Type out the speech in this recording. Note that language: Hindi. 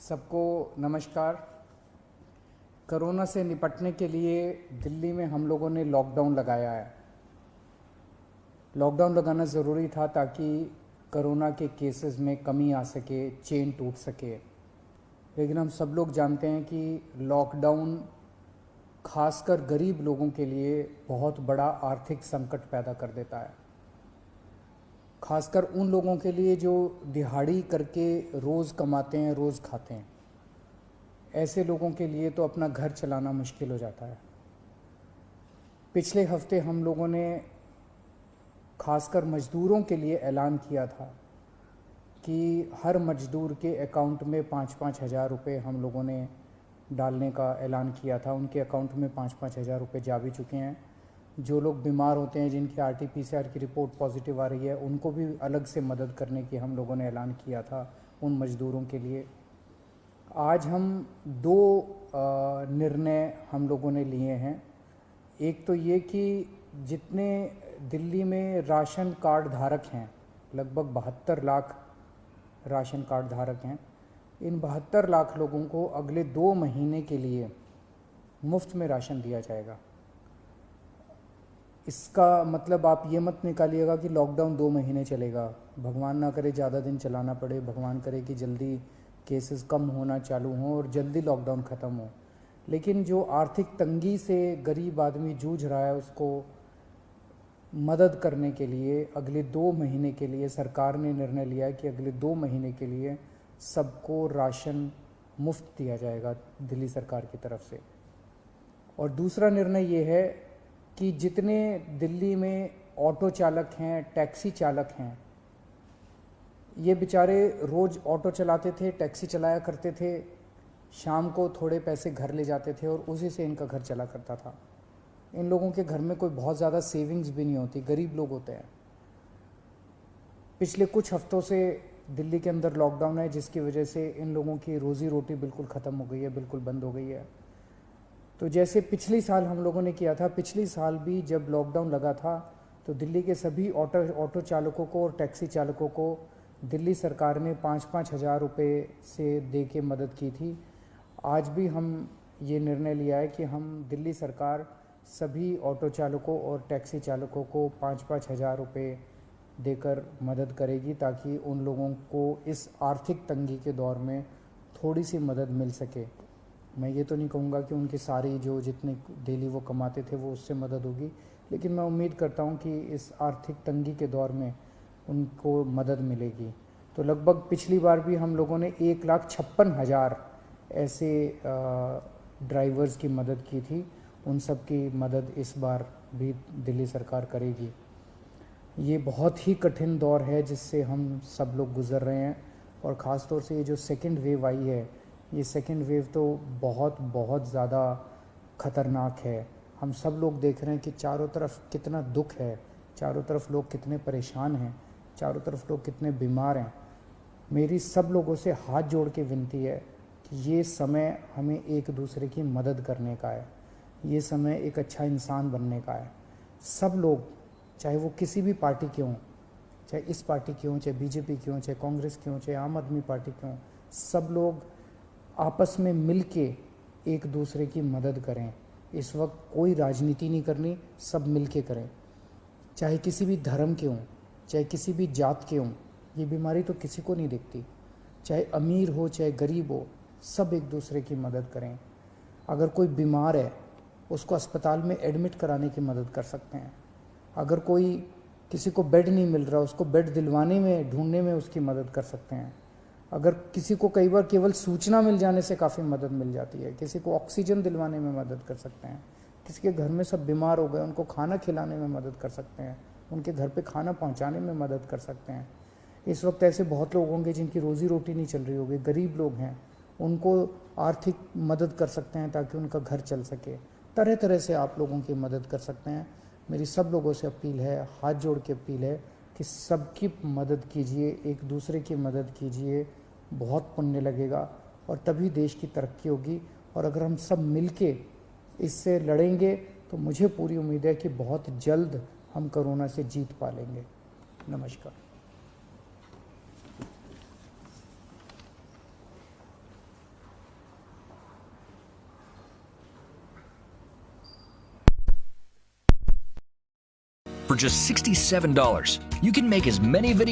सबको नमस्कार। कोरोना से निपटने के लिए दिल्ली में हम लोगों ने लॉकडाउन लगाया है। लॉकडाउन लगाना ज़रूरी था ताकि कोरोना के केसेस में कमी आ सके, चेन टूट सके। लेकिन हम सब लोग जानते हैं कि लॉकडाउन खासकर गरीब लोगों के लिए बहुत बड़ा आर्थिक संकट पैदा कर देता है, खासकर उन लोगों के लिए जो दिहाड़ी करके रोज़ कमाते हैं, रोज़ खाते हैं। ऐसे लोगों के लिए तो अपना घर चलाना मुश्किल हो जाता है। पिछले हफ्ते हम लोगों ने खासकर मज़दूरों के लिए ऐलान किया था कि हर मज़दूर के अकाउंट में 5-5 हज़ार रुपये हम लोगों ने डालने का ऐलान किया था। उनके अकाउंट में 5-5 हज़ार रुपये जा भी चुके हैं। जो लोग बीमार होते हैं, जिनकी RT-PCR की रिपोर्ट पॉजिटिव आ रही है, उनको भी अलग से मदद करने की हम लोगों ने ऐलान किया था उन मज़दूरों के लिए। आज हम दो निर्णय हम लोगों ने लिए हैं। एक तो ये कि जितने दिल्ली में राशन कार्ड धारक हैं, लगभग 72 लाख राशन कार्ड धारक हैं, इन 72 लाख लोगों को अगले 2 महीने के लिए मुफ्त में राशन दिया जाएगा। इसका मतलब आप ये मत निकालिएगा कि लॉकडाउन 2 महीने चलेगा। भगवान ना करे ज़्यादा दिन चलाना पड़े, भगवान करे कि जल्दी केसेस कम होना चालू हों और जल्दी लॉकडाउन ख़त्म हो। लेकिन जो आर्थिक तंगी से गरीब आदमी जूझ रहा है, उसको मदद करने के लिए अगले 2 महीने के लिए सरकार ने निर्णय लिया है कि अगले 2 महीने के लिए सबको राशन मुफ्त दिया जाएगा दिल्ली सरकार की तरफ से। और दूसरा निर्णय ये है कि जितने दिल्ली में ऑटो चालक हैं, टैक्सी चालक हैं, ये बेचारे रोज़ ऑटो चलाते थे, टैक्सी चलाया करते थे, शाम को थोड़े पैसे घर ले जाते थे और उसी से इनका घर चला करता था। इन लोगों के घर में कोई बहुत ज़्यादा सेविंग्स भी नहीं होती, गरीब लोग होते हैं। पिछले कुछ हफ्तों से दिल्ली के अंदर लॉकडाउन है, जिसकी वजह से इन लोगों की रोज़ी रोटी बिल्कुल ख़त्म हो गई है, बिल्कुल बंद हो गई है। तो जैसे पिछली साल हम लोगों ने किया था, पिछली साल भी जब लॉकडाउन लगा था तो दिल्ली के सभी ऑटो चालकों को और टैक्सी चालकों को दिल्ली सरकार ने 5-5 हज़ार रुपये से दे के मदद की थी। आज भी हम ये निर्णय लिया है कि हम दिल्ली सरकार सभी ऑटो चालकों और टैक्सी चालकों को 5-5 हज़ार रुपये देकर मदद करेगी, ताकि उन लोगों को इस आर्थिक तंगी के दौर में थोड़ी सी मदद मिल सके। मैं ये तो नहीं कहूँगा कि उनकी सारी जो जितने डेली वो कमाते थे वो उससे मदद होगी, लेकिन मैं उम्मीद करता हूँ कि इस आर्थिक तंगी के दौर में उनको मदद मिलेगी। तो लगभग पिछली बार भी हम लोगों ने 1,56,000 ऐसे ड्राइवर्स की मदद की थी। उन सब की मदद इस बार भी दिल्ली सरकार करेगी। ये बहुत ही कठिन दौर है जिससे हम सब लोग गुज़र रहे हैं, और ख़ास तौर से ये जो सेकंड वेव आई है, ये सेकंड वेव तो बहुत ज़्यादा ख़तरनाक है। हम सब लोग देख रहे हैं कि चारों तरफ कितना दुख है, चारों तरफ लोग कितने परेशान हैं, चारों तरफ लोग कितने बीमार हैं। मेरी सब लोगों से हाथ जोड़ के विनती है कि ये समय हमें एक दूसरे की मदद करने का है, ये समय एक अच्छा इंसान बनने का है। सब लोग, चाहे वो किसी भी पार्टी के हों, चाहे इस पार्टी के हों, चाहे बीजेपी के हों, चाहे कांग्रेस के हों, चाहे आम आदमी पार्टी के हों, सब लोग आपस में मिल के एक दूसरे की मदद करें। इस वक्त कोई राजनीति नहीं करनी, सब मिल के करें। चाहे किसी भी धर्म के हों, चाहे किसी भी जात के हों, ये बीमारी तो किसी को नहीं दिखती। चाहे अमीर हो चाहे गरीब हो, सब एक दूसरे की मदद करें। अगर कोई बीमार है, उसको अस्पताल में एडमिट कराने की मदद कर सकते हैं। अगर कोई किसी को बेड नहीं मिल रहा, उसको बेड दिलवाने में, ढूंढने में उसकी मदद कर सकते हैं। अगर किसी को कई बार केवल सूचना मिल जाने से काफ़ी मदद मिल जाती है, किसी को ऑक्सीजन दिलवाने में मदद कर सकते हैं। किसी के घर में सब बीमार हो गए, उनको खाना खिलाने में मदद कर सकते हैं, उनके घर पे खाना पहुंचाने में मदद कर सकते हैं। इस वक्त ऐसे बहुत लोग होंगे जिनकी रोज़ी रोटी नहीं चल रही होगी, गरीब लोग हैं, उनको आर्थिक मदद कर सकते हैं ताकि उनका घर चल सके। तरह तरह से आप लोगों की मदद कर सकते हैं। मेरी सब लोगों से अपील है, हाथ जोड़ के अपील है कि सबकी मदद कीजिए, एक दूसरे की मदद कीजिए। बहुत पुण्य लगेगा और तभी देश की तरक्की होगी। और अगर हम सब मिलके इससे लड़ेंगे तो मुझे पूरी उम्मीद है कि बहुत जल्द हम कोरोना से जीत पा लेंगे। नमस्कार। For just $67, you can make as many videos